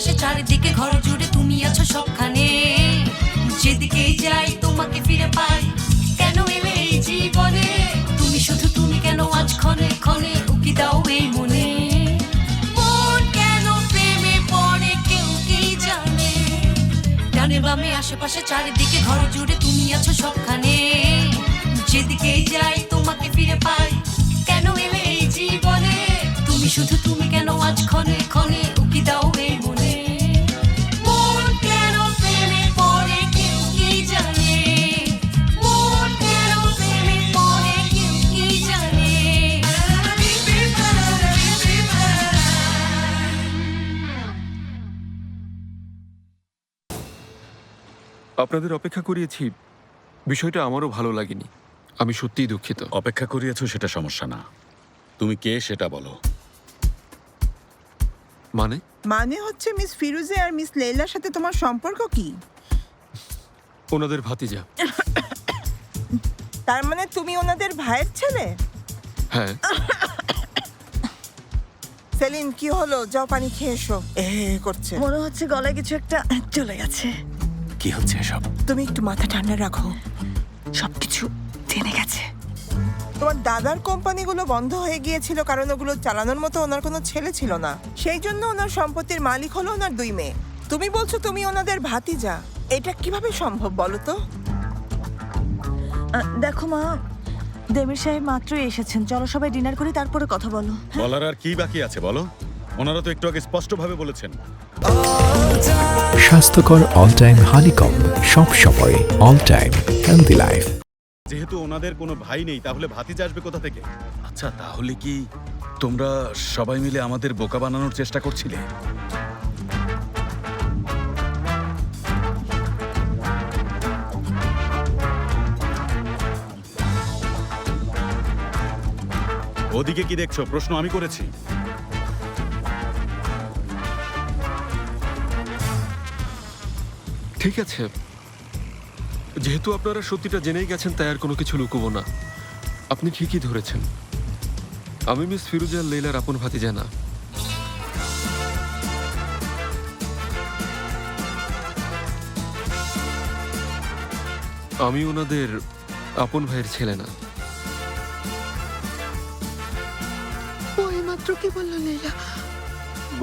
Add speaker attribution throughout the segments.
Speaker 1: আশেপাশে চারিদিকে ঘর জুড়ে তুমি আছো সবখানে, যেদিকেই যাই তোমাকে ফিরে পাই। কেন এলে এই জীবনে তুমি, শুধু তুমি কেন আজ ক্ষণে ক্ষণে উকি দাও এই মনে। মন কেন প্রেমে পড়ে কেউ কি জানে, ডানে বামে আশেপাশে চারিদিকে ঘর জুড়ে তুমি আছো সবখানে, যেদিকেই যাই তোমাকে ফিরে পাই। কেন এলে এই জীবনে তুমি, শুধু তুমি কেন আজ ক্ষণে ক্ষণে উকি দাও এই মনে। মন কেন প্রেমে পড়ে কেউ কি জানে, মন কেন প্রেমে পড়ে কেউ কি জানে।
Speaker 2: আপনাদের অপেক্ষা করিয়েছি, বিষয়টা আমারও ভালো লাগেনি। আমি সত্যিই দুঃখিত।
Speaker 3: অপেক্ষা করিয়েছো সেটা সমস্যা না, তুমি কে সেটা বলো।
Speaker 2: মানে
Speaker 4: মানে হচ্ছে মিস ফিরোজে আর মিস লেইলার সাথে তোমার সম্পর্ক কি?
Speaker 2: ওনাদের ভাতিজা।
Speaker 4: তার মানে তুমি ওনাদের ভাইয়ের ছেলে?
Speaker 2: হ্যাঁ।
Speaker 4: সেলিন কি হলো? যাও পানি খেয়ে এসো। করছে
Speaker 5: মনে হচ্ছে গলায় কিছু একটা চলে গেছে।
Speaker 3: কি হচ্ছে এসব?
Speaker 4: তুমি একটু মাথা ঠান্ডা রাখো।
Speaker 5: সবকিছু জেনে গেছে।
Speaker 4: তোমার দাদার কোম্পানিগুলো বন্ধ হয়ে গিয়েছিল কারণ ওগুলো চালানোর মতো ওনার কোনো ছেলে ছিল না। সেই জন্য ওনার সম্পত্তির মালিক হলো ওনার 2 মেয়ে। তুমি বলছো তুমি ওনাদের ভাতিজা, এটা কিভাবে সম্ভব বলো তো?
Speaker 5: দেখো মা, দেমির সাহেব মাত্রই এসেছেন, চলো সবাই ডিনার করি তারপরে কথা বলো।
Speaker 3: বলার আর কি বাকি আছে বলো? ওনারা তো একটু আগে স্পষ্টভাবে বলেছেন।
Speaker 6: স্বাস্থ্যকর অল টাইম হানিকম, সব সময় অল টাইম হেলদি লাইফ।
Speaker 3: যেহেতু ওনাদের কোনো ভাই নেই, তাহলে ভাতিজা আসবে কোথা থেকে? আচ্ছা, তাহলে কি তোমরা সবাই মিলে আমাদের বোকা বানানোর চেষ্টা করছিলে? ওদিকে কি দেখছো? প্রশ্ন আমি করেছি।
Speaker 2: ঠিক আছে, যেহেতু আপনারা সত্যিটা জেনেই গেছেন তাই আর কোনো কিছু লুকোবো না। আপনি ঠিকই ধরেছেন, আমি মিস ফিরোজা আর লেইলার আপন ভাতিজা না। আমি ওনাদের আপন ভাইয়ের ছেলে না।
Speaker 5: ওই মাত্র কি বললো লেইলা?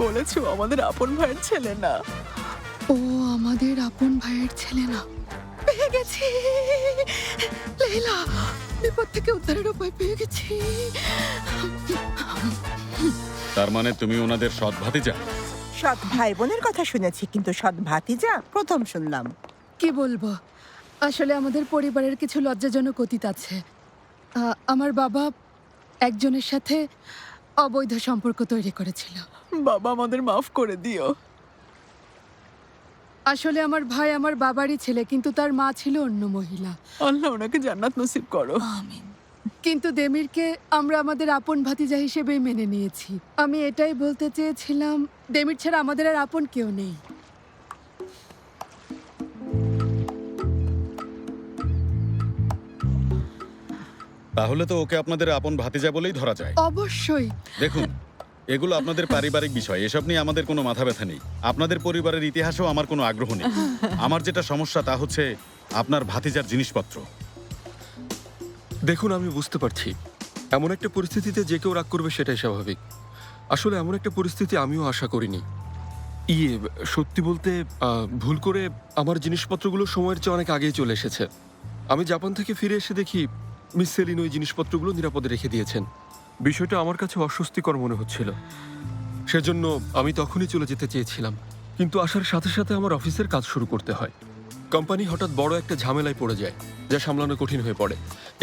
Speaker 4: বলেছো আমাদের আপন ভাইয়ের ছেলে না।
Speaker 5: ও আমাদের আপন ভাইয়ের ছেলে না। পেয়ে গেছি লেইলা, বিপদ থেকে উদ্ধারের উপায় পেয়ে গেছি।
Speaker 3: তার মানে তুমি ওনাদের সৎ ভাতিজা?
Speaker 4: সৎ ভাই বোনের কথা শুনেছি, কিন্তু সৎ ভাতিজা প্রথম শুনলাম।
Speaker 7: কি বলবো, আসলে আমাদের পরিবারের কিছু লজ্জাজনক অতীত আছে। আমার বাবা একজনের সাথে অবৈধ সম্পর্ক তৈরি করেছিল।
Speaker 4: বাবা আমাদের মাফ করে দিও।
Speaker 7: আসলে আমার ভাই আমার বাবারই ছেলে, কিন্তু তার মা ছিল অন্য মহিলা।
Speaker 4: আল্লাহ ওনাকে জান্নাত নসিব করো।
Speaker 5: আমিন।
Speaker 7: কিন্তু দেমিরকে আমরা আমাদের আপন ভাতিজা হিসেবেই মেনে নিয়েছি। আমি এটাই বলতে চেয়েছিলাম, দেমির ছাড়া আমাদের আর আপন কেউ নেই।
Speaker 3: তাহলে তো ওকে আপনাদের আপন ভাতিজা বলেই ধরা যায়।
Speaker 7: অবশ্যই।
Speaker 3: দেখুন, এগুলো আপনাদের পারিবারিক বিষয়, এসব নিয়ে আমাদের কোনো মাথা ব্যথা নেই। আপনাদের পরিবারের ইতিহাসেও আমার কোনো আগ্রহ নেই। আমার যেটা সমস্যা তা হচ্ছে আপনার ভাতিজার জিনিসপত্র।
Speaker 2: দেখুন, আমি বুঝতে পারছি এমন একটা পরিস্থিতিতে যে কেউ রাগ করবে, সেটাই স্বাভাবিক। আসলে এমন একটা পরিস্থিতি আমিও আশা করিনি। সত্যি বলতে ভুল করে আমার জিনিসপত্রগুলো সময়ের চেয়ে অনেক আগেই চলে এসেছে। আমি জাপান থেকে ফিরে এসে দেখি মিস সেলিন ওই জিনিসপত্রগুলো নিরাপদে রেখে দিয়েছেন। বিষয়টা আমার কাছে অস্বস্তিকর মনে হচ্ছিল, সেজন্য আমি তখনই চলে যেতে চেয়েছিলাম। কিন্তু আসার সাথে সাথে আমার অফিসের কাজ শুরু করতে হয়। কোম্পানি হঠাৎ বড় একটা ঝামেলায় পড়ে যায়, যা সামলানো কঠিন হয়ে পড়ে।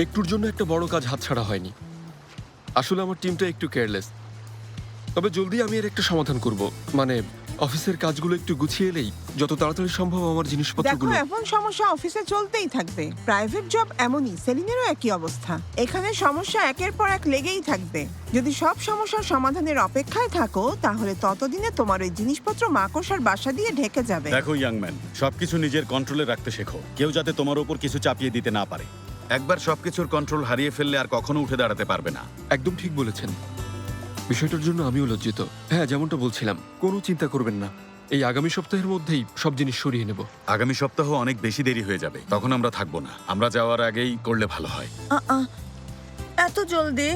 Speaker 2: একটুর জন্য একটা বড় কাজ হাতছাড়া হয়নি। আসলে আমার টিমটা একটু কেয়ারলেস, তবে জলদি আমি এর একটা সমাধান করব। মানে অফিসের কাজগুলো একটু গুছিয়ে এলেই যত তাড়াতাড়ি সম্ভব আমার
Speaker 4: দেখো,
Speaker 2: জিনিসপত্রগুলো।
Speaker 4: এমন সমস্যা অফিসে চলতেই থাকবে। প্রাইভেট জব এমনই, সেলিনেরও একই অবস্থা। এখানে সমস্যা একের পর এক লেগেই থাকবে। যদি সব সমস্যার সমাধানের অপেক্ষায় থাকো, তাহলে ততদিনে তোমার ওই জিনিসপত্র মাকড়সার বাসা দিয়ে ঢেকে যাবে।
Speaker 3: দেখো ইয়াংম্যান, সবকিছু নিজের কন্ট্রোলে রাখতে শেখো। কেউ যাতে তোমার উপর কিছু চাপিয়ে দিতে না পারে। একবার সবকিছুর কন্ট্রোল হারিয়ে ফেললে আর কখনো উঠে দাঁড়াতে পারবে না।
Speaker 2: একদম ঠিক বলেছেন, বিষয়টার জন্য আমিও লজ্জিত। হ্যাঁ, যেমনটা বলছিলাম, কোনো চিন্তা করবেন না, এই আগামী সপ্তাহের মধ্যেই সব জিনিস সরিয়ে নেব।
Speaker 3: আগামী সপ্তাহ অনেক বেশি দেরি হয়ে যাবে, তখন আমরা থাকবো না। আমরা যাওয়ার আগেই করলে ভালো হয়।
Speaker 8: এত জলদি?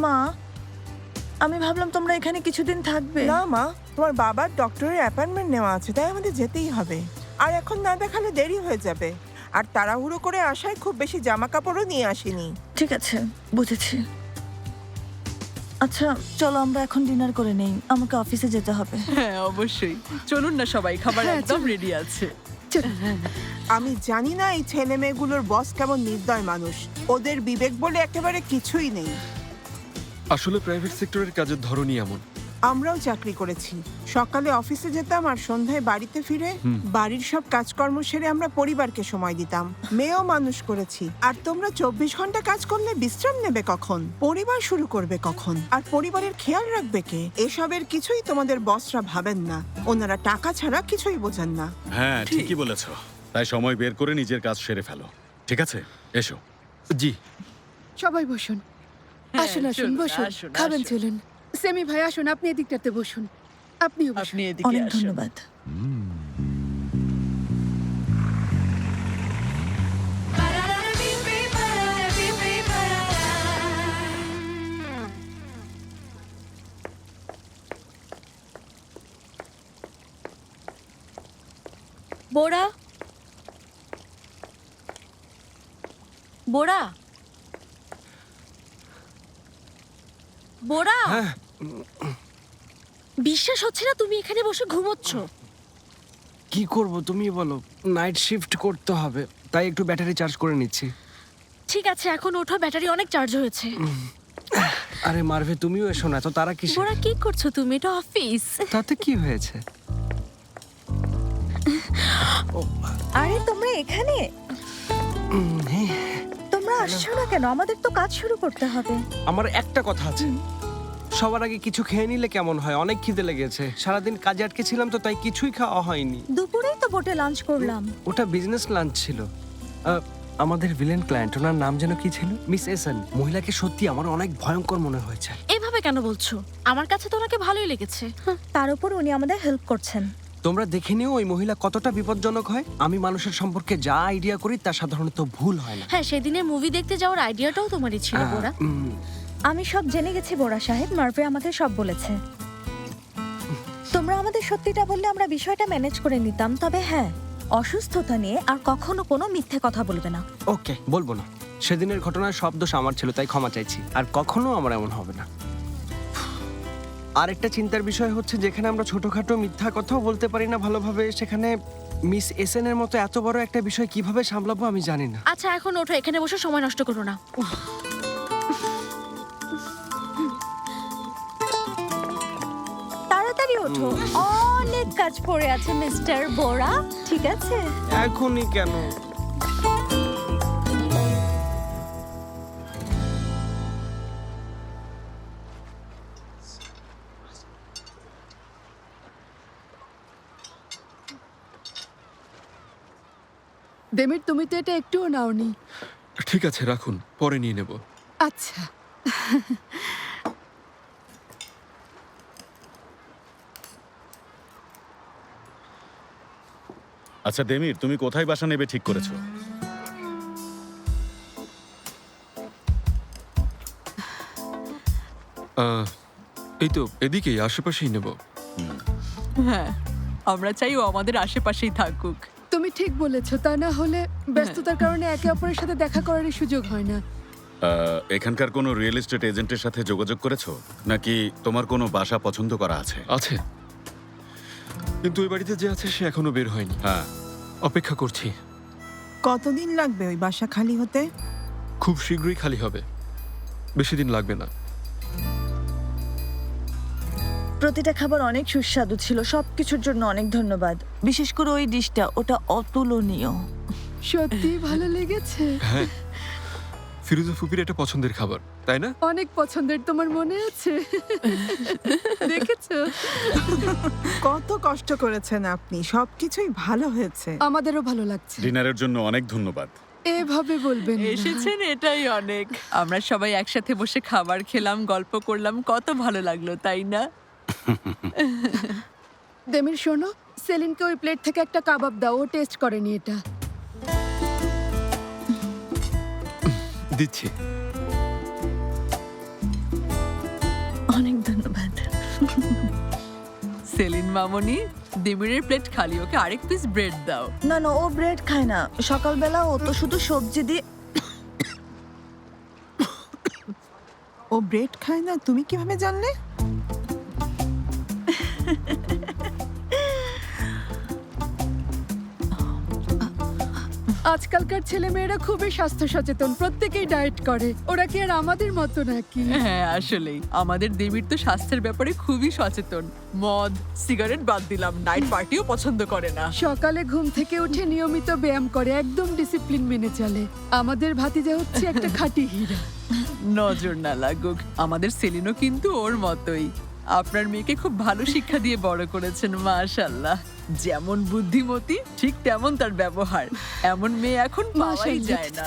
Speaker 8: মা, আমি ভাবলাম তোমরা এখানে কিছুদিন থাকবে।
Speaker 4: না মা, তোমার বাবার ডক্টরের অ্যাপয়েন্টমেন্ট নেওয়া আছে, তাই আমাদের যেতেই হবে। আর এখন না দেখালে দেরি হয়ে যাবে। আর তাড়াহুড়ো করে আসায় খুব বেশি জামা কাপড়ও নিয়ে আসিনি।
Speaker 8: ঠিক আছে, বুঝেছি। আচ্ছা চলো আমরা এখন ডিনার করে নেই, আমাকে অফিসে যেতে হবে।
Speaker 9: হ্যাঁ অবশ্যই, চলুন না সবাই, খাবার
Speaker 7: হ্যাঁ,
Speaker 9: একদম
Speaker 7: চলুন।
Speaker 9: রেডি আছে।
Speaker 4: আমি জানি না এই ছেলে মেয়েগুলোর বস কেমন নির্দয় মানুষ। ওদের বিবেক বলে একেবারে কিছুই নেই।
Speaker 2: আসলে প্রাইভেট সেক্টরের কাজের ধরনই এমন।
Speaker 4: আমরাও চাকরি করেছি, সকালে অফিসে যেতাম আর সন্ধ্যায় বাড়িতে ফিরে বাড়ির সব কাজকর্ম সেরে আমরা পরিবারকে সময় দিতাম। মেয়েও মানুষ করেছি। আর তোমরা 24 ঘন্টা কাজ করলে বিশ্রাম নেবে কখন? পরিবার শুরু করবে কখন? আর পরিবারের খেয়াল রাখবে কে? এসবের কিছুই তোমাদের বসরা ভাবেন না। ওনারা টাকা ছাড়া কিছুই বোঝেন না।
Speaker 3: হ্যাঁ ঠিকই বলেছ। তাই সময় বের করে নিজের কাজ সেরে ফেলো। ঠিক আছে, এসো।
Speaker 2: জি।
Speaker 7: সবাই বসুন।
Speaker 9: হ্যাঁ,
Speaker 7: আসুন আসুন,
Speaker 9: চলুন,
Speaker 7: বসুন।
Speaker 9: আসুন,
Speaker 7: খাবেন
Speaker 9: আসুন।
Speaker 7: চলুন। সেমি ভাই আসুন, আপনি এদিকটাতে বসুন। আপনিও বসুন।
Speaker 9: আপনি এদিকে
Speaker 8: অনেক
Speaker 9: আসুন।
Speaker 8: ধন্যবাদ।
Speaker 1: বোরা, বোরা, বোরা, বিশ্বাস হচ্ছে না তুমি এখানে বসে ঘুমোচ্ছ।
Speaker 10: কি করব তুমি বলো, নাইট শিফট করতে হবে, তাই একটু ব্যাটারি চার্জ করে নিচ্ছি।
Speaker 1: ঠিক আছে, এখন ওঠো, ব্যাটারি অনেক চার্জ হয়েছে।
Speaker 10: আরে মারভে তুমিও এসো না, তো তারা কি
Speaker 1: বোরা, কি করছো তুমি? এটা অফিস।
Speaker 10: তাতে কি হয়েছে?
Speaker 8: আরে তোমরা এখানে? তোমরা আসছো না কেন? আমাদের তো কাজ শুরু করতে হবে।
Speaker 10: আমার একটা কথা আছে, সবার আগে কিছু খেয়ে নিলে কেমন হয়? অনেক খিদে লেগেছে, সারাদিন কাজে আটকে ছিলাম তো, তাই কিছুই খাওয়া হয়নি।
Speaker 8: দুপুরেই তো বোটে লাঞ্চ করলাম।
Speaker 10: ওটা বিজনেস লাঞ্চ ছিল। আমাদের ভিলেন ক্লায়েন্ট, ওনার নাম যেন কি ছিল? মিস এসন। মহিলাকে সত্যি আমার অনেক ভয়ঙ্কর মনে হয়েছে।
Speaker 1: এভাবে কেন বলছো? আমার কাছে তো ওনাকে ভালোই লেগেছে।
Speaker 8: তার উপর উনি আমাদের হেল্প করছেন।
Speaker 10: তোমরা দেখে নিও ওই মহিলা কতটা বিপজ্জনক হয়। আমি মানুষের সম্পর্কে যা আইডিয়া করি তা সাধারণত ভুল হয় না।
Speaker 1: হ্যাঁ, সেদিনের মুভি দেখতে যাওয়ার আইডিয়াটাও তোমারই ছিল বোরা।
Speaker 8: আমি সব জেনে গেছি বোরা সাহেব, মার্ভে আমাদের সব বলেছে। তোমরা আমাদের সত্যিটা বললে আমরা বিষয়টা ম্যানেজ করে নিতাম। তবে হ্যাঁ, অসুস্থতা নিয়ে আর কখনো কোনো মিথ্যে কথা বলবে না।
Speaker 10: ওকে, বলবো না। সেদিনের ঘটনায় সব দোষ আমার ছিল, তাই ক্ষমা চাইছি। আর কখনো আমার এমন হবে না। আরেকটা চিন্তার বিষয় হচ্ছে, যেখানে আমরা ছোটখাটো মিথ্যা কথাও বলতে পারি না ভালোভাবে, সেখানে মিস এসএন এর মতো এত বড় একটা বিষয় কিভাবে সামলাবো আমি জানি না।
Speaker 1: আচ্ছা, এখন ওঠো, এখানে বসে সময় নষ্ট করো না।
Speaker 8: তাড়াতাড়ি ওঠো, অনেক কাজ পড়ে আছে মিস্টার বোরা। ঠিক আছে?
Speaker 10: এখনই কেন?
Speaker 7: দেমির, তুমি তো এটা একটুও নাওনি।
Speaker 2: ঠিক আছে, রাখুন, পরে নিয়ে নেব।
Speaker 7: আচ্ছা।
Speaker 3: আচ্ছা দেমির, তুমি কোথায় বাসা নেবে ঠিক করেছো?
Speaker 2: এই তো এদিকেই, আশেপাশেই নেব।
Speaker 9: হ্যাঁ, আমরা চাই ও আমাদের আশেপাশেই থাকুক।
Speaker 7: তুমি ঠিক বলেছো, তা না হলে ব্যস্ততার কারণে একে অপরের সাথে দেখা করারই সুযোগ হয় না।
Speaker 3: এখানকার কোনো রিয়েল এস্টেট এজেন্টের সাথে যোগাযোগ করেছো, নাকি তোমার কোনো বাসা পছন্দ করা আছে?
Speaker 2: আছে, কিন্তু ওই বাড়িতে যে আছে সে এখনো বের হয়নি।
Speaker 3: হ্যাঁ,
Speaker 2: অপেক্ষা করছি।
Speaker 4: কতদিন লাগবে ওই বাসা খালি হতে?
Speaker 2: খুব শীঘ্রই খালি হবে, বেশি দিন লাগবে না।
Speaker 8: প্রতিটা খাবার অনেক সুস্বাদু ছিল, সবকিছুর জন্য অনেক ধন্যবাদ। বিশেষ করে ওই ডিশটা, ওটা অতুলনীয়।
Speaker 7: সত্যি ভালো লেগেছে।
Speaker 2: হ্যাঁ, ফিরোজা ফুপির এটা পছন্দের খাবার, তাই না?
Speaker 7: অনেক পছন্দের, তোমার মনে আছে? দেখেছো?
Speaker 4: কত কষ্ট করেছেন আপনি, সবকিছুই ভালো হয়েছে।
Speaker 7: আমাদেরও ভালো লাগছে।
Speaker 3: ডিনারের জন্য অনেক ধন্যবাদ।
Speaker 7: এভাবে বলবেন না।
Speaker 9: এসেছেন, এটাই অনেক। আমরা সবাই একসাথে বসে খাবার খেলাম, গল্প করলাম, কত ভালো লাগলো, তাই না?
Speaker 7: দেমির শোনো, সেলিনকে ওই প্লেট থেকে একটা কাবাব দাও, ও টেস্ট করেনি এটা।
Speaker 2: দিচ্ছি।
Speaker 8: অনেক ধন্যবাদ।
Speaker 9: সেলিন মামনি, দেমিরের প্লেট খালি, ওকে আরেক পিস ব্রেড দাও।
Speaker 8: না না, ও ব্রেড খায় না। সকালবেলা ও তো শুধু সবজি দিয়ে।
Speaker 4: ও ব্রেড খায় না, তুমি কিভাবে জানলে?
Speaker 7: আজকালকার ছেলে মেয়েরা খুবই স্বাস্থ্য সচেতন, প্রত্যেকেই ডায়েট করে। ওরা কি আর আমাদের মতো নাকি?
Speaker 9: হ্যাঁ আসলেই আমাদের দেবীর তো স্বাস্থ্যের ব্যাপারে খুবই সচেতন। মদ সিগারেট বাদ দিলাম, নাইট পার্টিও পছন্দ করে না।
Speaker 7: সকালে ঘুম থেকে উঠে নিয়মিত ব্যায়াম করে, একদম ডিসিপ্লিন মেনে চলে। আমাদের ভাতিজা হচ্ছে একটা খাঁটি হীরা।
Speaker 9: নজর না লাগুক, আমাদের সেলিনও কিন্তু ওর মতোই। আপনার মেয়েকে খুব ভালো শিক্ষা দিয়ে বড় করেছেন, মাশাআল্লাহ। যেমন বুদ্ধিমতী ঠিক তেমন তার ব্যবহার। এমন মেয়ে এখন পাওয়াই যায় না।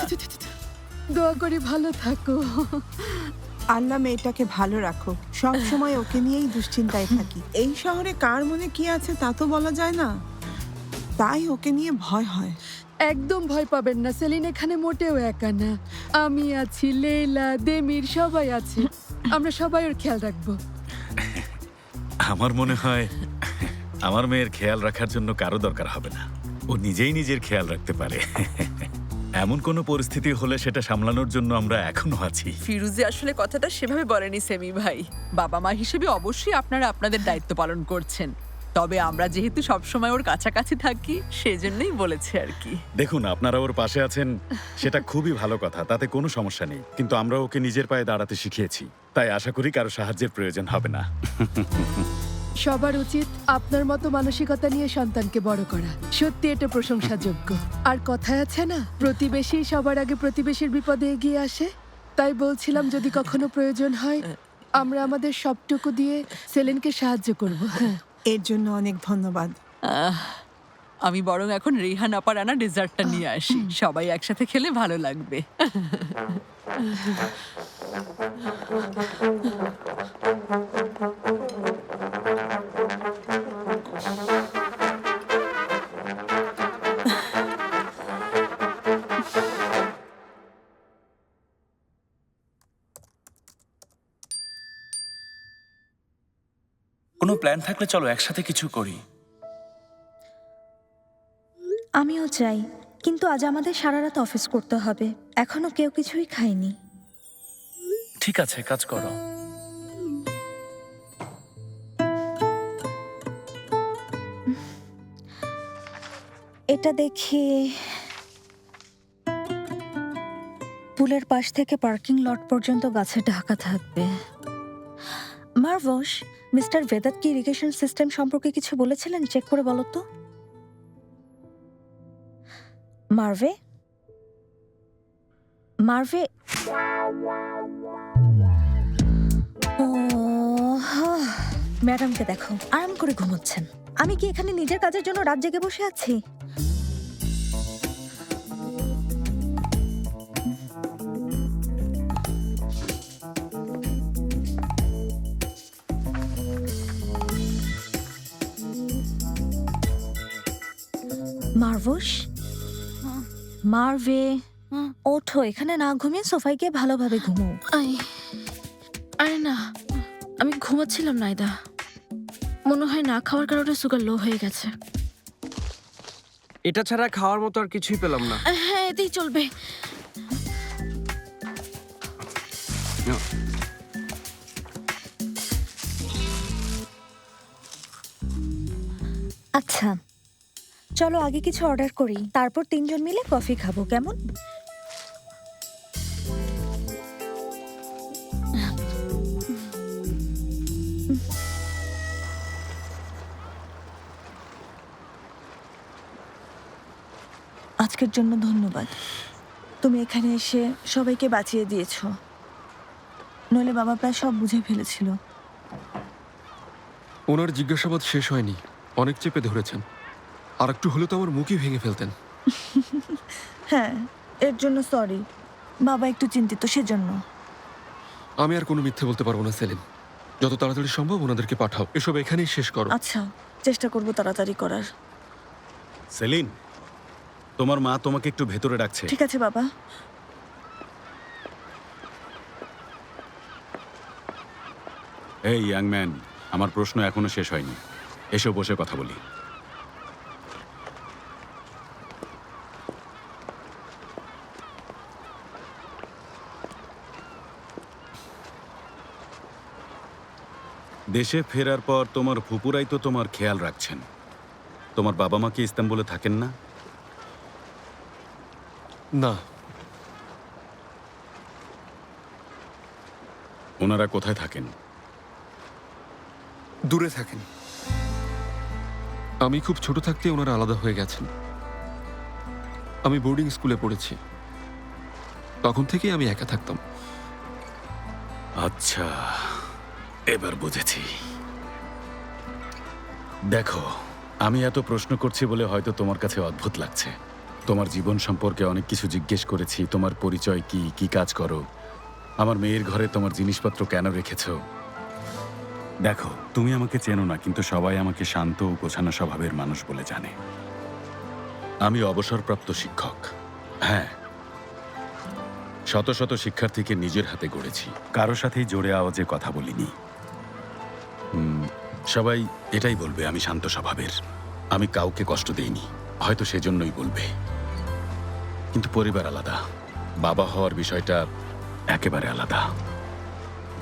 Speaker 7: দোয়া করি ভালো থাকো।
Speaker 4: আল্লাহ মেয়েটাকে ভালো রাখো, সব সময় ওকে নিয়েই দুশ্চিন্তায় থাকি। এই শহরে কার মনে কি আছে তা তো বলা যায় না, তাই ওকে নিয়ে ভয় হয়।
Speaker 7: একদম ভয় পাবেন না, সেলিন এখানে মোটেও একা না। আমি আছি, লেইলা, দেমির, সবাই আছে। আমরা সবাই ওর খেয়াল রাখবো।
Speaker 3: আমার মনে হয় আমার মেয়ের খেয়াল রাখার জন্য কারো দরকার হবে না, ও নিজেই নিজের খেয়াল রাখতে পারে। এমন কোনো পরিস্থিতি হলে সেটা সামলানোর জন্য আমরা এখনো আছি।
Speaker 9: ফিরুজি আসলে কথাটা সেভাবে বলেনি সেমি ভাই। বাবা মা হিসেবে অবশ্যই আপনারা আপনাদের দায়িত্ব পালন করছেন, তবে আমরা যেহেতু সবসময় ওর কাছাকাছি থাকি সেজন্যই বলেছে আর কি।
Speaker 3: দেখুন, আপনারা ওর পাশে আছেন সেটা খুবই ভালো কথা, তাতে কোনো সমস্যা নেই। কিন্তু আমরা ওকে নিজের পায়ে দাঁড়াতে শিখিয়েছি, তাই আশা করি কারো সাহায্যের প্রয়োজন হবে না।
Speaker 7: সবার উচিত আপনার মতো মানসিকতা নিয়ে সন্তানকে বড় করা। সত্যি এটা প্রশংসাযোগ্য। আর কথায় আছে না, প্রতিবেশী সবার আগে প্রতিবেশীর বিপদে এগিয়ে আসে। তাই বলছিলাম, যদি কখনো প্রয়োজন হয় আমরা আমাদের সবটুকু দিয়ে সেলিনকে সাহায্য করব। হ্যাঁ,
Speaker 4: এর জন্য অনেক ধন্যবাদ।
Speaker 9: আমি বরং এখন রেহান আপার আনা ডেজার্টটা নিয়ে আসি, সবাই একসাথে খেলে ভালো লাগবে।
Speaker 11: কোনো প্ল্যান থাকলে চলো একসাথে কিছু করি।
Speaker 12: আমিও চাই, কিন্তু আজ আমাদের সারা রাত অফিস করতে হবে। এখনো কেউ কিছুই খায়নি।
Speaker 11: ঠিক আছে, কাজ করো।
Speaker 12: এটা দেখি, পুলের পাশ থেকে পার্কিং লট পর্যন্ত গাছে ঢাকা থাকবে। মার্ভস, মিস্টার ভেদাত কি ইরিগেশন সিস্টেম সম্পর্কে কিছু বলেছিলেন? চেক করে বলো তো। মার্ভে, মার্ভে। ম্যাডামকে দেখো, আরাম করে ঘুমোচ্ছেন। আমি কি এখানে নিজের কাজের জন্য রাত জেগে বসে আছি? মার্ভস, মার্ভে, ওঠো। এখানে না ঘুমিয়ে সোফায় গিয়ে ভালোভাবে ঘুমো।
Speaker 5: আরে না, আমি ঘুমাচ্ছিলাম নাইদা। মনে হয় না খাওয়ার কারণে সুগার লো হয়ে গেছে।
Speaker 10: এটা ছাড়া খাওয়ার মতো আর কিছুই পেলাম না।
Speaker 5: হ্যাঁ, এতেই চলবে।
Speaker 12: আচ্ছা, চলো আগে কিছু অর্ডার করি, তারপর তিনজন মিলে কফি খাবো, কেমন? আজকের জন্য ধন্যবাদ। তুমি এখানে এসে সবাইকে বাঁচিয়ে দিয়েছো, নইলে বাবা প্রায় সব বুঝে ফেলেছিল।
Speaker 2: ওনার জিজ্ঞাসাবাদ শেষ হয়নি, অনেক চেপে ধরেছেন। আর একটু হলে তো আমার মুখই ভেঙে ফেলতেন।
Speaker 12: হ্যাঁ, এর জন্য সরি। বাবা একটু চিন্তিত সেজন্য।
Speaker 2: আমি আর কোনো মিথ্যে বলতে পারবো না সেলিন। যত তাড়াতাড়ি সম্ভব ওনাদেরকে পাঠাও, এসব এখানেই শেষ করো।
Speaker 12: আচ্ছা, চেষ্টা করব তাড়াতাড়ি করার।
Speaker 3: সেলিন, তোমার মা তোমাকে একটু ভেতরে ডাকছে।
Speaker 12: ঠিক আছে বাবা।
Speaker 3: এই ইয়াং ম্যান, আমার প্রশ্ন এখনো শেষ হয়নি। এসো বসে কথা বলি। দেশে ফেরার পর তোমার ফুপুরাই তো তোমার খেয়াল রাখছেন। তোমার বাবা মা কি ইস্তাম্বুলে থাকেন না?
Speaker 2: না,
Speaker 3: ওনারা কোথায় থাকেন?
Speaker 2: দূরে থাকেন। আমি খুব ছোট থাকতে ওনারা আলাদা হয়ে গেছেন। আমি বোর্ডিং স্কুলে পড়েছি, তখন থেকেই আমি একা থাকতাম।
Speaker 3: আচ্ছা, এবার বুঝেছি। দেখো, আমি এত প্রশ্ন করছি বলে হয়তো তোমার কাছে অদ্ভুত লাগছে। তোমার জীবন সম্পর্কে অনেক কিছু জিজ্ঞেস করেছি। তোমার পরিচয় কি, কি কাজ করো, আমার মেয়ের ঘরে তোমার জিনিসপত্র কেন রেখেছো। দেখো, তুমি আমাকে চেনো না, কিন্তু সবাই আমাকে শান্ত ও গোছানো স্বভাবের মানুষ বলে জানে। আমি অবসরপ্রাপ্ত শিক্ষক। হ্যাঁ, শত শত শিক্ষার্থীকে নিজের হাতে গড়েছি, কারো সাথেই জোরে আওয়াজে কথা বলিনি। সবাই এটাই বলবে আমি শান্ত স্বভাবের, আমি কাউকে কষ্ট দেইনি, হয়তো সেজন্যই বলবে। কিন্তু পরিবার আলাদা, বাবা হওয়ার বিষয়টা একেবারে আলাদা।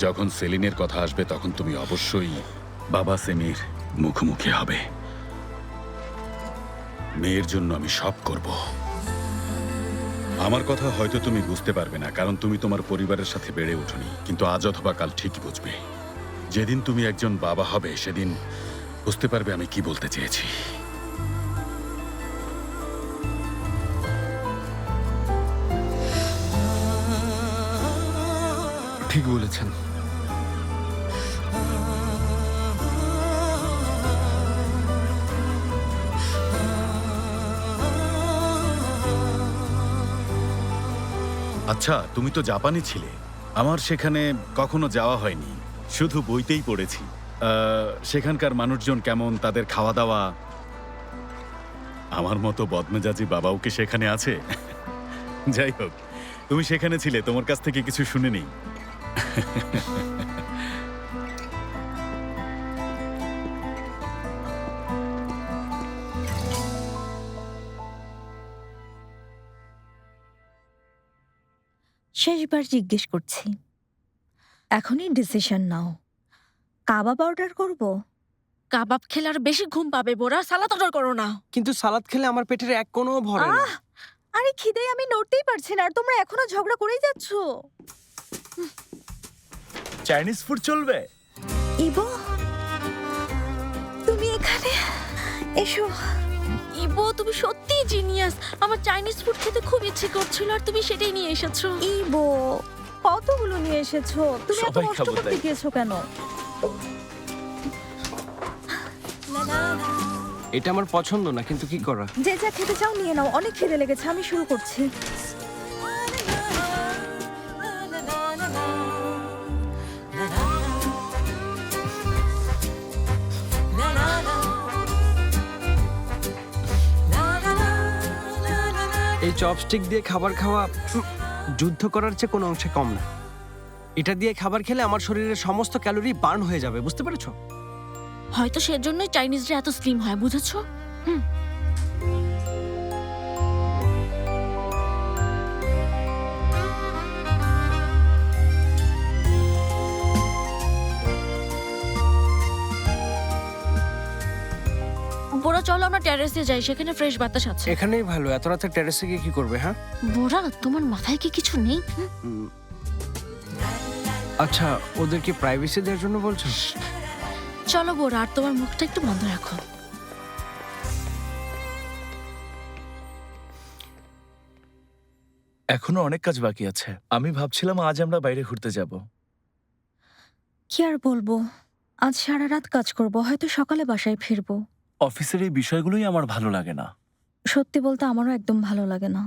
Speaker 3: যখন সেলিনের কথা আসবে তখন তুমি অবশ্যই বাবা সেমির মুখোমুখি হবে। মেয়ের জন্য আমি সব করব। আমার কথা হয়তো তুমি বুঝতে পারবে না, কারণ তুমি তোমার পরিবারের সাথে বেড়ে ওঠোনি, কিন্তু আজ অথবা কাল ঠিকই বুঝবে। যেদিন তুমি একজন বাবা হবে সেদিন বুঝতে পারবে আমি কি বলতে চেয়েছি।
Speaker 2: ঠিক বলেছেন।
Speaker 3: আচ্ছা, তুমি তো জাপানে ছিলে। আমার সেখানে কখনো যাওয়া হয়নি, শুধু বইতেই পড়েছি। সেখানকার মানুষজন কেমন, তাদের খাওয়া দাওয়া। আমার মতো বদমেজাজি বাবাও কি সেখানে আছে? যাই হোক, তুমি সেখানে ছিলে, তোমার কাছ থেকে কিছু শুনে নেই।
Speaker 12: শেষবার জিজ্ঞেস করছি, এখনই ডিসিশন নাও। কাবাব অর্ডার করব?
Speaker 1: কাবাব খেলে আর বেশি ঘুম পাবে বোরা, সালাদ অর্ডার করো না।
Speaker 10: কিন্তু সালাদ খেলে আমার পেটের এক কোণও ভরে না।
Speaker 12: আরে খিদে আমি নড়তেই পারছি না, আর তোমরা এখনো ঝগড়া করেই যাচ্ছ।
Speaker 11: চাইনিজ ফুড চলবে?
Speaker 12: ইবো, তুমি এখানে এসো।
Speaker 1: ইবো, তুমি সত্যিই জিনিয়াস। আমার চাইনিজ ফুড খেতে খুব ইচ্ছে করছিল আর তুমি সেটাই নিয়ে এসেছো।
Speaker 12: ইবো, কতগুলো নিয়ে এসেছো? তুমি এত
Speaker 11: সবাই
Speaker 12: কষ্ট
Speaker 11: খাবো
Speaker 12: করতে
Speaker 11: তাই।
Speaker 12: গিয়েছো কেন?
Speaker 10: এটা আমার পছন্দ না, কিন্তু কি করা।
Speaker 12: যে যা খেতে চাও নিয়ে নাও, অনেক খিদে লেগেছে, আমি শুরু করছি।
Speaker 10: এই চপস্টিক দিয়ে খাবার খাওয়া যুদ্ধ করার চেয়ে কোনো অংশে কম না। এটা দিয়ে খাবার খেলে আমার শরীরের সমস্ত ক্যালোরি বার্ন হয়ে যাবে, বুঝতে পেরেছো?
Speaker 1: হয়তো সেজন্যই চাইনিজরা এত স্লিম হয়, বুঝেছো? বোরা, চলো আমরা টেরেসে যাই, সেখানে ফ্রেশ বাতাস আছে।
Speaker 10: এখানেই ভালো। এত রাতে টেরেসে গিয়ে কি করবে? হ্যাঁ,
Speaker 1: বোরা, তোমার মাথায় কি কিছু নেই?
Speaker 10: আচ্ছা, ওদেরকে প্রাইভেসি দেওয়ার জন্য বলছো?
Speaker 1: চলো বোরা, আর তোমার মুখটা একটু বন্ধ রাখো।
Speaker 11: এখনো অনেক কাজ বাকি আছে। আমি ভাবছিলাম আজ আমরা বাইরে ঘুরতে যাব।
Speaker 12: কি আর বলবো, আজ সারা রাত কাজ করব, হয়তো সকালে বাসায় ফিরবো।
Speaker 11: অফিসের এই বিষয়গুলোই আমার ভালো লাগে না।
Speaker 12: সত্যি বলতে আমারও একদম ভালো লাগে না।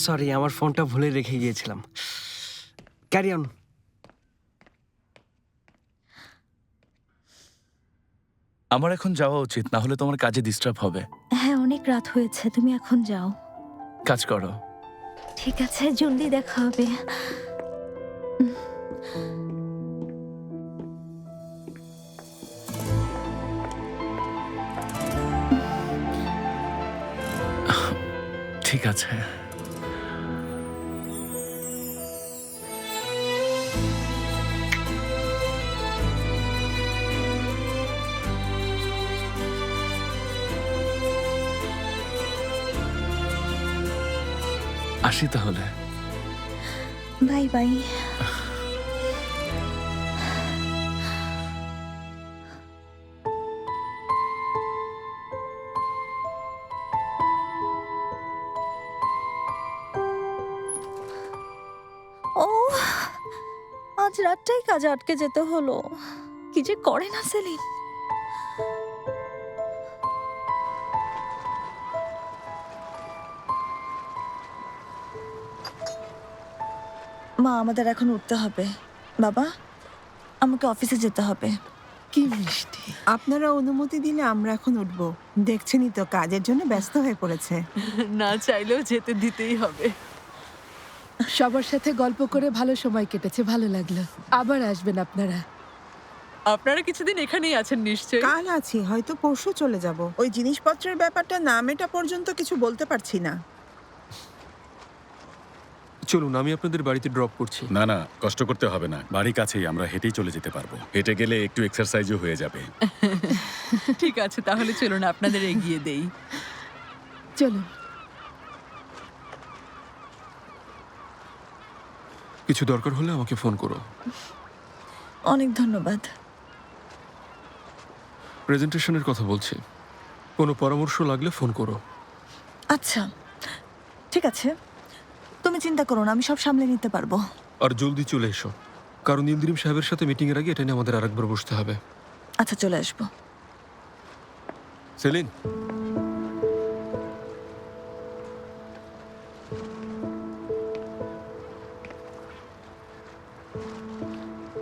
Speaker 10: সরি, আমার ফোনটা ভুলে রেখে গিয়েছিলাম। Carry on.
Speaker 11: আমার এখন যাওয়া উচিত, না হলে তোমার কাজে ডিস্টার্ব হবে।
Speaker 12: হ্যাঁ, অনেক রাত হয়েছে, তুমি এখন যাও।
Speaker 11: কাজ করো।
Speaker 12: ঠিক আছে, জলদি দেখা হবে।
Speaker 11: ঠিক আছে। আসি তাহলে।
Speaker 12: Bye bye. ও, আজ রাতটাই কাজে আটকে যেতে হলো। কি যে করে না সেলিন। মা, আমাদের এখন উঠতে হবে। বাবা, আমাকে অফিসে যেতে হবে।
Speaker 7: কি মিষ্টি।
Speaker 4: আপনারা অনুমতি দিলে আমরা এখন উঠব। দেখছেনই তো কাজের জন্য ব্যস্ত হয়ে পড়েছে।
Speaker 9: না চাইলেও যেতে দিতেই হবে।
Speaker 7: সবার সাথে গল্প করে ভালো সময় কেটেছে, ভালো লাগলো। আবার আসবেন আপনারা।
Speaker 9: আপনারা কিছুদিন এখানেই আছেন নিশ্চয়ই।
Speaker 4: কাল আছি, হয়তো পরশু চলে যাব। ওই জিনিসপত্রের ব্যাপারটা না মেটা পর্যন্ত কিছু বলতে পারছি না।
Speaker 2: চলুন, আমি আপনাদের বাড়িতে ড্রপ করছি।
Speaker 3: না না, কষ্ট করতে হবে না, বাড়ি কাছেই, আমরা হেঁটেই চলে যেতে পারবো। হেঁটে গেলে একটু এক্সারসাইজও হয়ে যাবে।
Speaker 9: ঠিক আছে, তাহলে চলুন আপনাদের এগিয়ে দেই।
Speaker 7: চলুন।
Speaker 2: কিছু দরকার হলে আমাকে ফোন করো।
Speaker 12: অনেক ধন্যবাদ।
Speaker 2: প্রেজেন্টেশনের কথা বলছি, কোনো পরামর্শ লাগলে ফোন করো।
Speaker 12: আচ্ছা, ঠিক আছে, তুমি চিন্তা করো না, আমি সব সামলে নিতে পারবো।
Speaker 2: আর জলদি চলে এসো, কারণ ইন্দ্রিম সাহেবের সাথে মিটিংয়ের আগে এটা নিয়ে আমাদের আরেকবার বসতে হবে।
Speaker 12: আচ্ছা, চলে আসবো।
Speaker 2: সেলিন,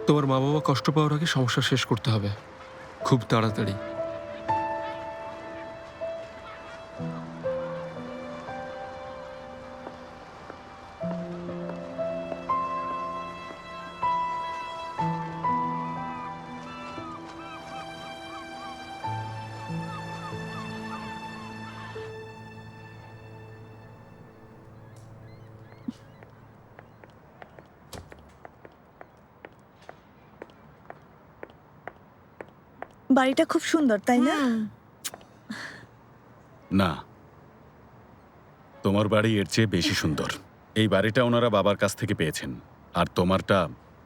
Speaker 2: তোমার মা বাবা কষ্ট পাওয়ার আগে সমস্যা শেষ করতে হবে, খুব তাড়াতাড়ি।
Speaker 12: বাড়িটা খুব সুন্দর, তাই না?
Speaker 3: না, তোমার বাড়ি এর চেয়ে বেশি সুন্দর। এই বাড়িটা ওনারা বাবার কাছ থেকে পেয়েছেন, আর তোমারটা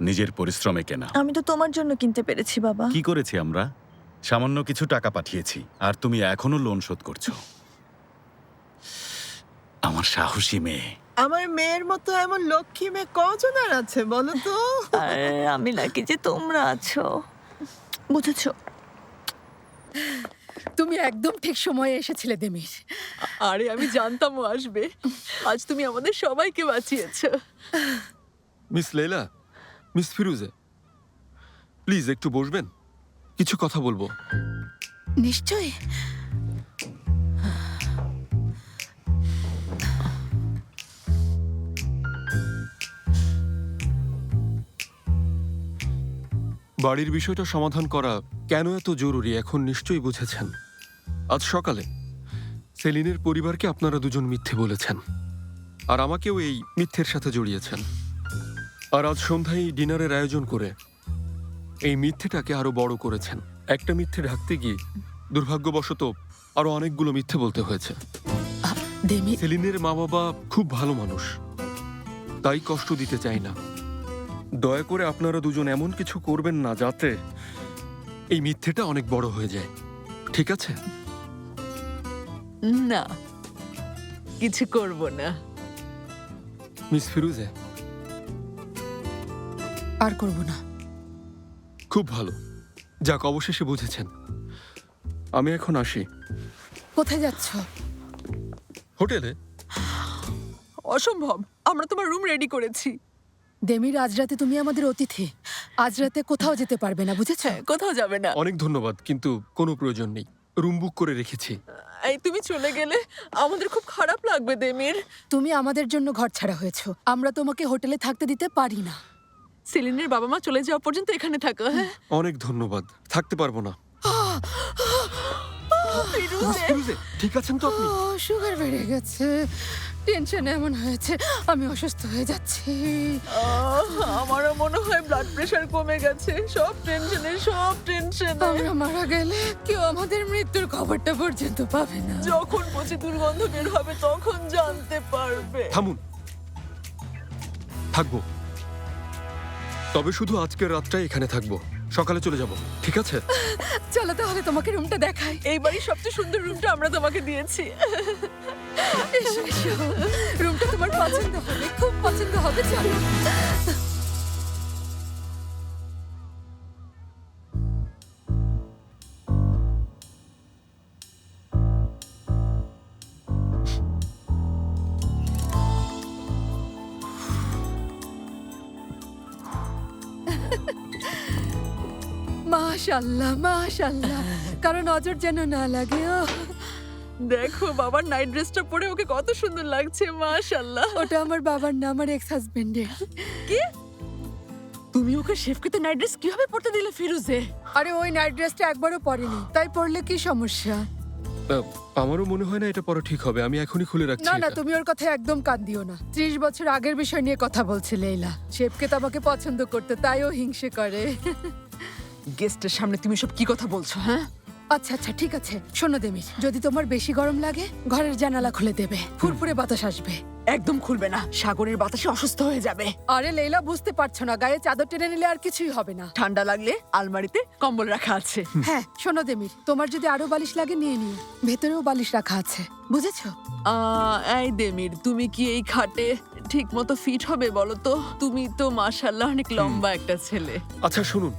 Speaker 3: নিজের পরিশ্রমে কেনা।
Speaker 12: আমি তো তোমার জন্য কিনতে পেরেছি বাবা।
Speaker 3: কি করেছি আমরা? সামান্য কিছু টাকা পাঠিয়েছি, আর তুমি এখনো লোন শোধ করছো। আমার সাহসী মেয়ে।
Speaker 4: আমার মেয়ের মতো এমন লক্ষ্মী মেয়ে কজন আর আছে বলো তো?
Speaker 12: আরে আমি নাকি যে তোমরা আছো, বুঝেছো?
Speaker 7: তুমি একদম ঠিক সময়ে এসেছিলে দেমির।
Speaker 9: আরে আমি জানতাম ও আসবে। আজ তুমি আমাদের সবাইকে বাঁচিয়েছো।
Speaker 2: মিস লেলা, মিস ফিরুজে, প্লিজ একটু বসবেন, কিছু কথা বলবো।
Speaker 7: নিশ্চয়ই।
Speaker 2: বাড়ির বিষয়টা সমাধান করা কেন এত জরুরি এখন নিশ্চয়ই বুঝেছেন। আজ সকালে সেলিনের পরিবারকে আপনারা দুজন মিথ্যে বলেছেন, আর আমাকেও এই মিথ্যের সাথে জড়িয়েছেন। আর আজ সন্ধ্যায় ডিনারের আয়োজন করে এই মিথ্যেটাকে আরো বড় করেছেন। একটা মিথ্যে ঢাকতে গিয়ে দুর্ভাগ্যবশত আরো অনেকগুলো মিথ্যে বলতে হয়েছে। সেলিনের মা বাবা খুব ভালো মানুষ, তাই কষ্ট দিতে চাই না। দয়া করে আপনারা দুজন এমন কিছু করবেন না যাতে এই মিথ্যেটা অনেক বড় হয়ে যায়, ঠিক আছে?
Speaker 9: না, কিছু করব না।
Speaker 2: মিস ফিরুজে,
Speaker 7: আর করব না।
Speaker 2: খুব ভালো, যাক অবশেষে বুঝেছেন। আমি এখন আসি।
Speaker 7: কোথায় যাচ্ছ?
Speaker 2: হোটেলে?
Speaker 9: অসম্ভব, আমরা তোমার রুম রেডি করেছি।
Speaker 7: দেমির, আজ রাতে তুমি আমাদের অতিথি। আজ রাতে কোথাও যেতে পারবে না, বুঝেছো?
Speaker 9: কোথাও যাবে না।
Speaker 2: অনেক ধন্যবাদ, কিন্তু কোনো প্রয়োজন নেই। রুম বুক করে রেখেছি।
Speaker 9: এই তুমি চলে গেলে আমাদের খুব খারাপ লাগবে দেমির।
Speaker 7: তুমি আমাদের জন্য ঘর ছাড়া হয়েছো, আমরা তোমাকে হোটেলে থাকতে দিতে পারি না।
Speaker 9: সেলিনের বাবা মা চলে যাওয়া পর্যন্ত এখানে থাকো। হ্যাঁ,
Speaker 2: অনেক ধন্যবাদ, থাকতে পারবো না। ফিরোজে, ঠিক আছেন তো আপনি?
Speaker 7: সুগার বেড়ে গেছে, টেনশন এমন হয়েছে আমি অসুস্থ হয়ে যাচ্ছি।
Speaker 9: আমারও মনে হয় ব্লাড প্রেশার কমে গেছে। সব টেনশন।
Speaker 7: আমরা মারা গেলে কেউ আমাদের মৃত্যুর খবরটা পর্যন্ত পাবে না।
Speaker 9: যখন পচে দুর্গন্ধ বের হবে তখন জানতে পারবে।
Speaker 2: থামুন, থাকবো, তবে শুধু আজকের রাতটাই এখানে থাকবো। সকালে চলে যাব, ঠিক আছে?
Speaker 7: চলো তাহলে তোমাকে রুমটা দেখাই।
Speaker 9: এই বাড়ির সবচেয়ে সুন্দর রুমটা আমরা তোমাকে দিয়েছি।
Speaker 7: এসো, এসো। রুমটা তোমার পছন্দ হবে, খুব পছন্দ হবে। চলো। মাশাআল্লাহ, মাশাআল্লাহ, কারণ নজর যেন না লাগে।
Speaker 9: দেখো বাবার নাইট ড্রেসটা পরে ওকে কত সুন্দর লাগছে। মাশাআল্লাহ।
Speaker 7: ওটা আমার বাবার না, আমার এক্স হাজবেন্ডের।
Speaker 9: কি? তুমি ওকে শেফকিতে নাইট ড্রেস কিভাবে পরতে দিলে ফিরোজে?
Speaker 7: আরে ওই নাইট ড্রেসটা একবারও পরেনি, তাই পরলে কি সমস্যা?
Speaker 2: আমারও মনে হয় না এটা পরে ঠিক হবে। আমি এখনই খুলে রাখছি
Speaker 7: না না,
Speaker 2: এটা।
Speaker 7: তুমি ওর কথা একদম কান দিও না। 30 বছর আগের বিষয় নিয়ে কথা বলছে লেইলা। শেফকে তো আমাকে পছন্দ করতে, তাই ও হিংসে করে।
Speaker 9: গেস্টের সামনে তুমি সব কি কথা বলছো? হ্যাঁ,
Speaker 7: আচ্ছা আচ্ছা, ঠিক আছে। শোনো দেমির, যদি তোমার বেশি গরম লাগে ঘরের জানালা খুলে দেবে, ফুরফুরে বাতাস আসবে।
Speaker 9: একদম খুলবে না, সাগরের বাতাসে অসুস্থ হয়ে যাবে।
Speaker 7: আরে লেইলা, বুঝতে পারছো না, গায়ে চাদর টেনে নিলে আর কিছুই হবে না।
Speaker 9: ঠান্ডা লাগলে আলমারিতে কম্বল রাখা আছে।
Speaker 7: হ্যাঁ শোনো দেমির, তোমার যদি আরো বালিশ লাগে নিয়ে নিও, ভেতরেও বালিশ রাখা আছে, বুঝেছো?
Speaker 9: এই দেমির, তুমি কি এই খাটে ঠিক মতো ফিট হবে বলো তো? তুমি তো মাশাআল্লাহ অনেক লম্বা একটা ছেলে।
Speaker 2: আচ্ছা শুনুন,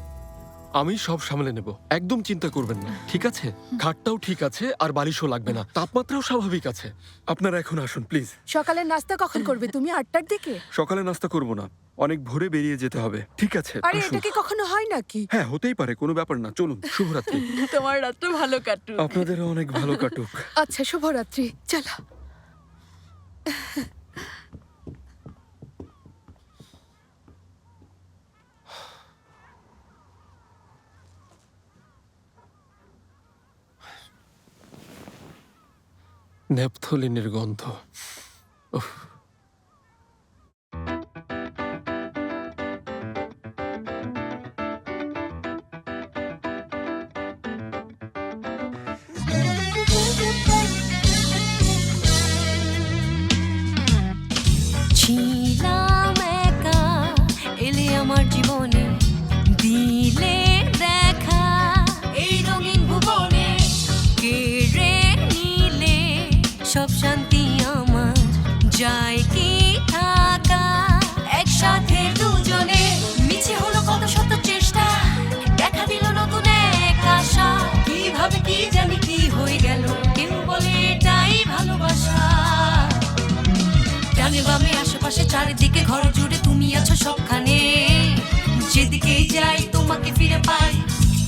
Speaker 2: আমি সব সামলে নেব, একদম চিন্তা করবেন না, ঠিক আছে? খাটটাও ঠিক আছে, আর বালিশও লাগবে না, তাপমাত্রাও স্বাভাবিক আছে। আপনারা এখন আসুন প্লিজ।
Speaker 7: সকালের নাস্তা কখন করবে তুমি? 8টার দিকে?
Speaker 2: সকালে নাস্তা করব না, অনেক ভোরে বেরিয়ে যেতে হবে। ঠিক আছে,
Speaker 7: আরে
Speaker 2: আসুন।
Speaker 7: এটা কি কখনো হয় নাকি?
Speaker 2: হ্যাঁ, হতেই পারে, কোনো ব্যাপার না। চলুন, শুভরাত্রি।
Speaker 9: তোমার রাতটা ভালো কাটুক।
Speaker 2: আপনাদেরও অনেক ভালো কাটুক।
Speaker 7: আচ্ছা, শুভরাত্রি। চলো।
Speaker 2: ন্যাপথলিনের গন্ধ, উফ।
Speaker 1: ছিলাম একা, এলে আমার জীবনে, দিলে দেখা এই রঙিন ভুবনে, কেড়ে নিলে সব শান্তি আমার, যায় কি থাকা একসাথে দুজনে। মিছে হলো কত শত চেষ্টা, দেখা দিল নতুন এক আশা, কিভাবে কি জানি কি হয়ে গেল, কেউ বলে এটাই ভালোবাসা। ডানে বামে আশেপাশে চারিদিকে ঘর জুড়ে তুমি আছো সবখানে, যেদিকেই যাই তোমাকে ফিরে পাই,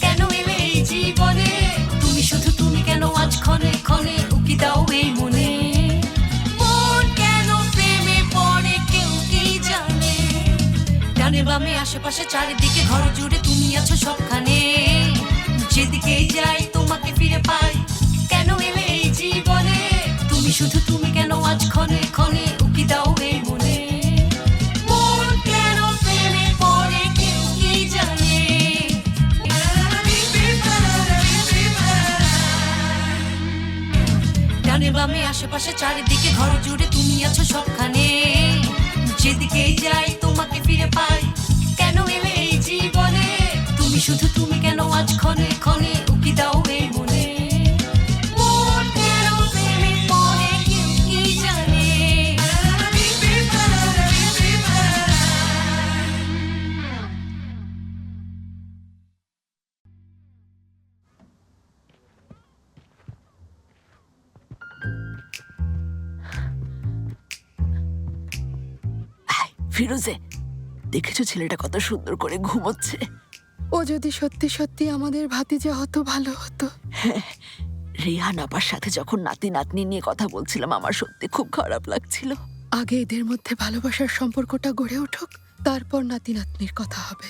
Speaker 1: কেন এলে এই জীবনে, তুমি শুধু তুমি কেন আজ ক্ষণে ক্ষণে উকি দাও এই মনে, মন কেন প্রেমে পড়ে কেউ কি জানে। ডানে বামে আশেপাশে চারিদিকে ঘর জুড়ে তুমি আছো সবখানে, যেদিকেই যাই তোমাকে ফিরে পাই, কেন এলে এই জীবনে, তুমি শুধু তুমি কেন আজ ক্ষণে ক্ষণে উকি দাও এই মনে, মন কেন প্রেমে পড়ে কেউ কি জানে। ডানে বামে আশেপাশে চারিদিকে ঘর জুড়ে তুমি আছো সবখানে, যেদিকেই যাই তোমাকে ফিরে পাই, কেন এলে এই জীবনে, তুমি শুধু তুমি কেন আজ ক্ষণে ক্ষণে উকি দাও এই মনে, মন কেন প্রেমে পড়ে কেউ কি জানে।
Speaker 9: ফিরোজে, দেখেছো ছেলেটা কত সুন্দর করে ঘুমোচ্ছে?
Speaker 5: ও যদি সত্যি সত্যি আমাদের ভাতিজা হতো ভালো হতো।
Speaker 9: রেহান আপার সাথে যখন নাতি নাতনি নিয়ে কথা বলছিলাম আমার সত্যি খুব খারাপ লাগছিল।
Speaker 5: আগে এদের মধ্যে ভালোবাসার সম্পর্কটা গড়ে উঠুক, তারপর নাতি নাতনির কথা হবে।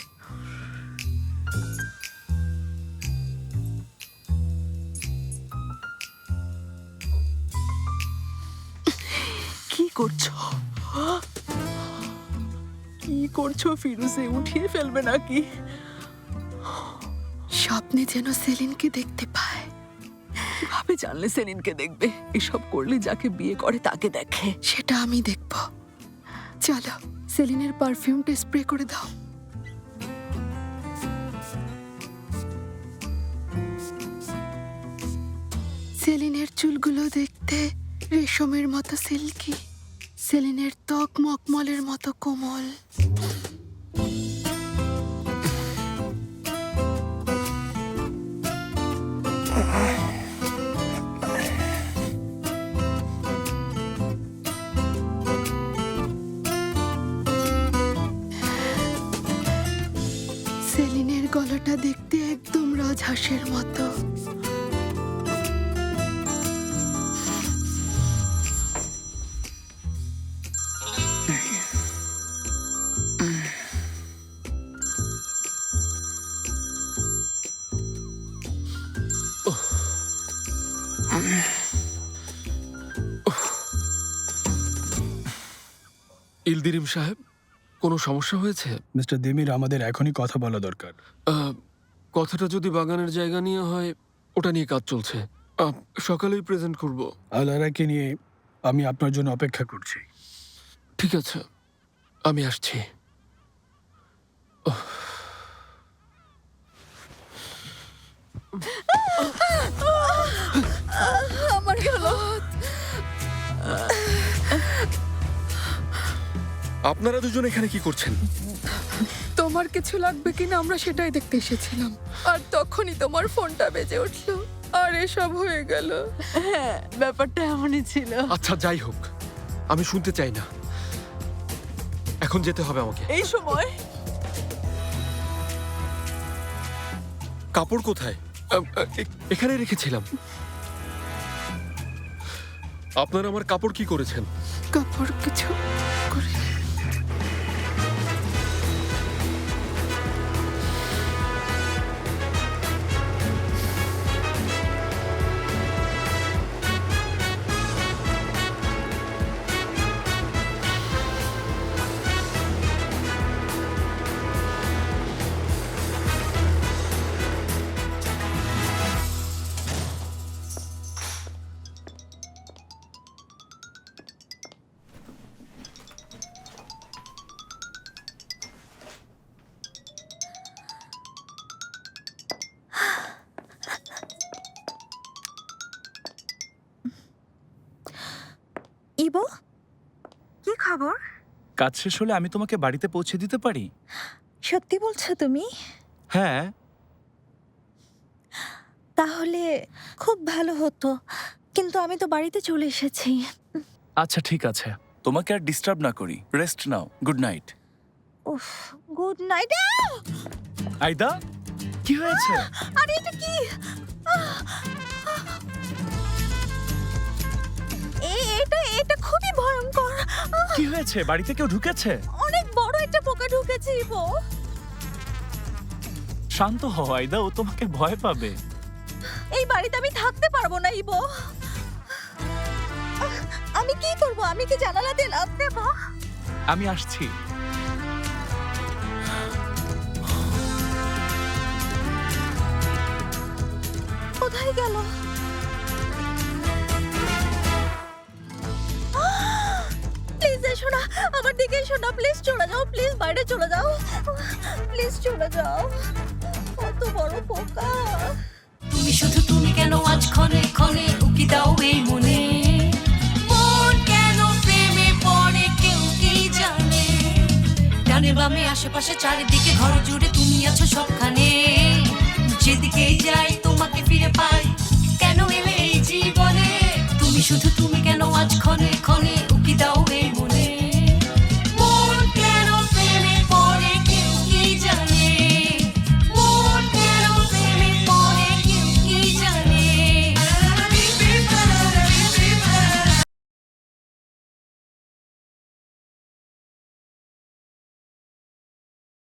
Speaker 9: কি করছো? কি করছো ফিরোজে? উঠিয়ে ফেলবে নাকি?
Speaker 5: স্বপ্নে যেন সেলিনকে দেখতে পায়।
Speaker 9: কিভাবে জানলে সেলিনকে দেখবে? এসব করলে যাকে বিয়ে করে তাকে দেখে।
Speaker 5: সেটা আমি দেখব। চলো সেলিনের পারফিউমটা স্প্রে করে দাও। সেলিনের চুলগুলো দেখতে রেশমের মতো সিল্কি, সেলিনের ত্বক মকমলের মতো কোমল। সেলিনের গলাটা দেখতে একদম রাজহাঁসের মতো।
Speaker 2: ইলদিরিম সাহেব, কোনো সমস্যা হয়েছে?
Speaker 13: মিস্টার দিমির, আমাদের এখনই কথা বলা দরকার।
Speaker 2: কথাটা যদি বাগানের জায়গা নিয়ে হয়, ওটা নিয়ে কাজ চলছে। সকালেই প্রেজেন্ট করব।
Speaker 13: আলারাকে নিয়ে আমি আপনার জন্য অপেক্ষা করছি।
Speaker 2: ঠিক আছে, আমি আসছি।
Speaker 5: আমার হাত।
Speaker 2: আপনারা দুজন এখানে কি করছেন?
Speaker 5: তোমার কিছু লাগবে কিনা আমরা সেটাই দেখতে এসেছিলাম, আর তখনই তোমার ফোনটা বেজে উঠলো আর এসব হয়ে গেল।
Speaker 9: হ্যাঁ, ব্যাপারটা এমনই ছিল।
Speaker 2: আচ্ছা, যাই হোক, আমি শুনতে চাই না। এখন যেতে হবে আমাকে।
Speaker 9: এই সময়
Speaker 2: কাপড় কোথায়? এখানে রেখেছিলাম। আপনারা আমার কাপড় কি করেছেন?
Speaker 5: কাপড় কিছু করে
Speaker 12: ইবো, কি খবর?
Speaker 11: কাজ শেষ হলে আমি তোমাকে বাড়িতে পৌঁছে দিতে পারি?
Speaker 12: সত্যি বলছো তুমি?
Speaker 11: হ্যাঁ।
Speaker 12: তাহলে খুব ভালো হতো, কিন্তু আমি তো বাড়িতে চলে এসেছি।
Speaker 11: আচ্ছা, ঠিক আছে। তোমাকে আর ডিস্টার্ব না করি, রেস্ট নাও। Good night.
Speaker 12: উফ, গুড নাইট।
Speaker 11: আইদা, কি হয়েছে?
Speaker 12: আরে এটা কি? এটা খুবই ভয়ঙ্কর।
Speaker 11: কি হয়েছে? বাড়িতে কেউ ঢুকেছে?
Speaker 12: অনেক বড় একটা পোকা ঢুকেছে ইবো।
Speaker 11: শান্ত হও আইদা, ও তোমাকে ভয় পাবে।
Speaker 12: এই বাড়িতে আমি থাকতে পারবো না ইবো। আমি কি করব? আমি কি জানালা দিয়ে লাফ দেবো?
Speaker 11: আমি আসছি।
Speaker 12: কোথায় গেল? প্লিজ এসো না, আমার দিকে এসো না। প্লিজ চলে যাও, প্লিজ বাইরে চলে যাও, প্লিজ চলে যাও। কত বড় পোকা।
Speaker 1: তুমি শুধু তুমি কেন আজ ক্ষণে ক্ষণে উকি দাও এই মনে? মন কেন প্রেমে পড়ে কেউ কি জানে? ডানে বামে আশেপাশে চারিদিকে ঘর জুড়ে তুমি আছো সবখানে। যেদিকেই যাই তোমাকে ফিরে পাই, কেন এলে এই জীবনে? তুমি শুধু তুমি কেন আজ ক্ষণে ক্ষণে